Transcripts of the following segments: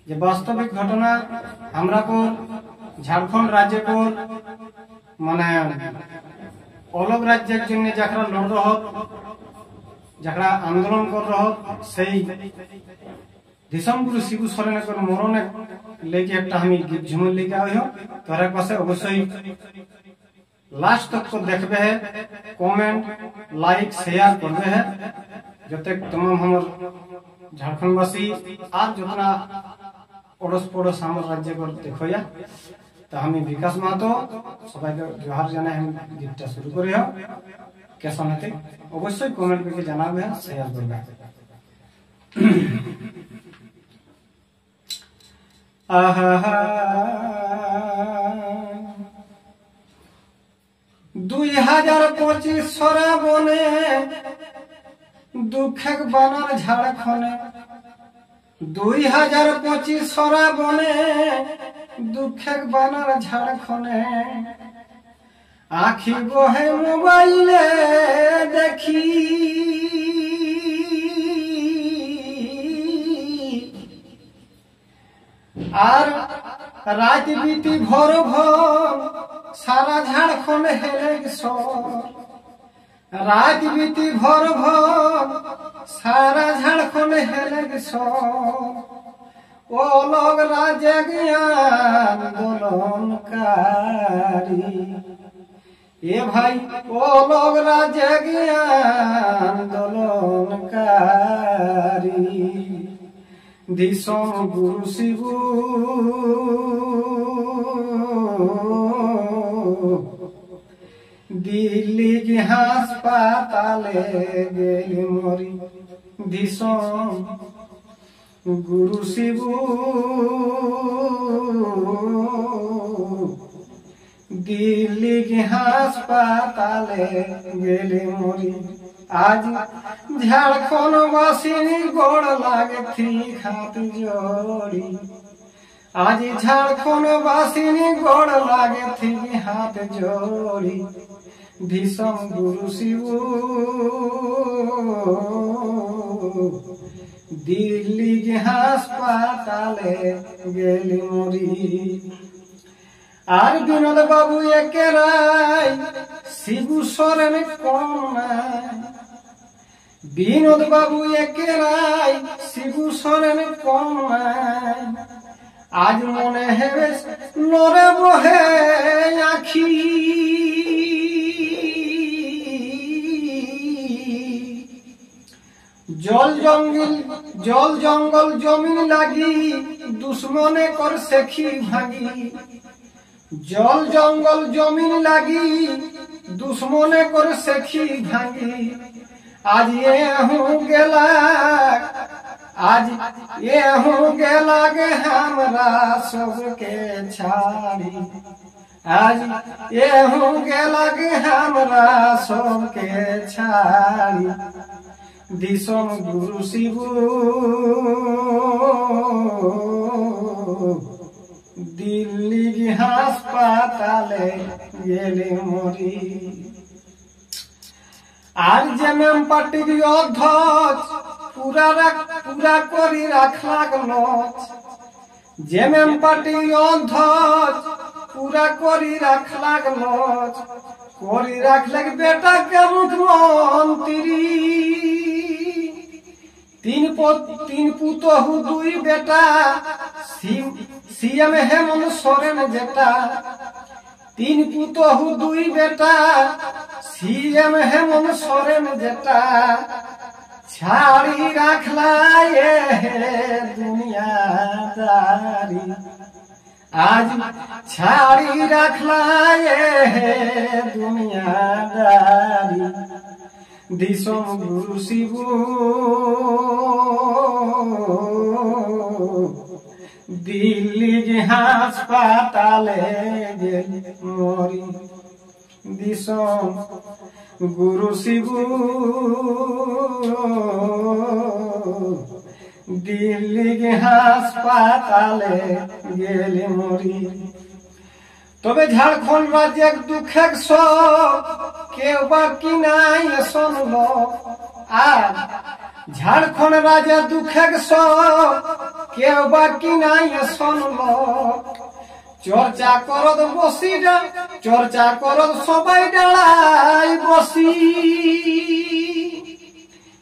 যে বাস্তবিক ঘটনা আমরা কো ঝাড়খণ্ড রাজ্যে কো মানে अलग राज्य जरा लड़ रहा जरा आंदोलन कर रहा से दिसम गुरु शिबू सोरेन मरण लेके एक गीत झुमर लेके आए हो तोहरा पास अवश्य लास्ट तक को देखबे है कमेंट लाइक शेयर करबे है जते तमाम हमर झारखंडवासी आज जितना पड़ोस पड़ोस हमर राज्य को देखोया तो हमें विकास महतो सबाई जोहार जाना हम गीतटा शुरू करी हो कैसा नाते अवश्य कमेंट करके जानाबे शेयर करबे आहा 2025 সরাবনে দুঃখের বানার ঝাড়খনে 2025 সরাবনে দুঃখের বানার ঝাড়খনে আখি বহে মোবাইলে দেখি আর রাত বিতি ভর ভর সারা ঝাড়খণ্ড হেলে রাত বিতি ভর ভর সারা ঝাড়খণ্ড হেলে ও লোক রাজে আন্দোলনকারী এ ভাই ও লোক রাজে আন্দোলনকারী দিশম গুরু শিবু দিল্লি কি হাসপাতালে গেলি মরি দিশম गुरु शिबू दिल्ली के अस्पताले गेले मोरी आज झारखंड वासिनी गोड़ लागे थी हाथ जोड़ी आज झारखंड वासिनी गोड़ लागे थी हाथ जोड़ी भीषम गुरु शिबू दिल्ली के अस्पताले गेली मरी আর বিনোদ বাবু একেরাই শিবু সোরেন কম নাই বিনোদ বাবু একেরাই শিবু সোরেন কম নাই আজ মনে হেবে নরে বহে আখি জল জঙ্গল জমিন লাগি দুশ্মনে কর সেখি ভাগি জল জঙ্গল জমিন লাগি দুশ্মনে কর সেখি ভাগি আজ এহু गेला गे हमरा सबके छाड़ी आज एहू गेला गे हमरा सबके छाड़ी दिशम गुरु शिबू दिल्ली की हासपाताले गेले मरी আর যেমন পার্টির অধ্যক্ষ পুরা করি রাখলাক লজ যেমন পার্টির অধ্যক্ষ পুরা করি রাখলাক লজ করি রাখলাক বেটা কে মুখ্যমন্ত্রী तीन पुतहु दुई बेटा सीएम हेमंत सोरेन जेटा तीन पुतहु दुई बेटा सीएम हेमंत सोरेन जेटा छाड़ी रखला ये दुनियादारी आज छाड़ी रखला ये दुनियादारी दिशम गुरु शिबू दिल्ली के हासपाताले गेली मरी दिशम गुरु शिबू दिल्ली के हासपाताले गेली मरी তবে ঝাড়খণ্ড রাজ্যের দুঃখের সব কেউ বাকি নাই শুনল আর ঝাড়খণ্ড রাজা দুঃখের কেউ বাকি নাই শুনল চর্চা করদ বসি চর্চা করদ সবাই ডালাই বসি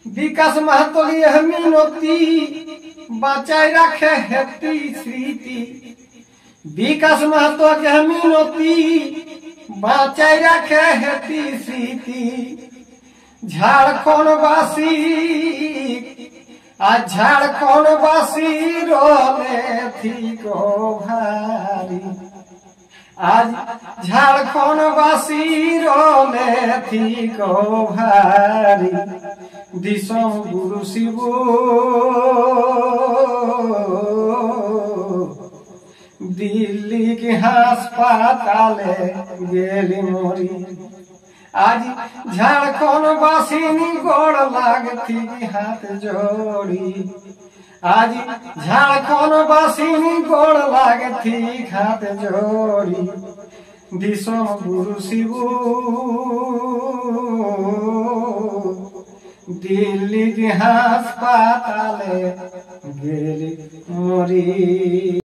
বিকাশ মাহাতো মিনতি বাঁচাই রাখে হেতি স্মৃতি বিকাশ মাহাতো মিনতি বাঁচাই রাখে হেতি স্মৃতি ঝাড়খণ্ডবাসী আর ঝাড়খণ্ডবাসী রলে থিকো ভারি আজ ঝাড়খণ্ডবাসী রলে থিকো ভারি দিশম গুরু শিব দিল্লি কি হাসপাতালে গেলি মরি আজ ঝাড়খণ্ডবাসী গোড় লাগতি হাত জোড়ি আজ ঝাড়খণ্ডবাসী গোড় লাগতি হাত জোড়ি দিশম গুরু শিব দিল্লি হাসপাতালে গেলি মরি।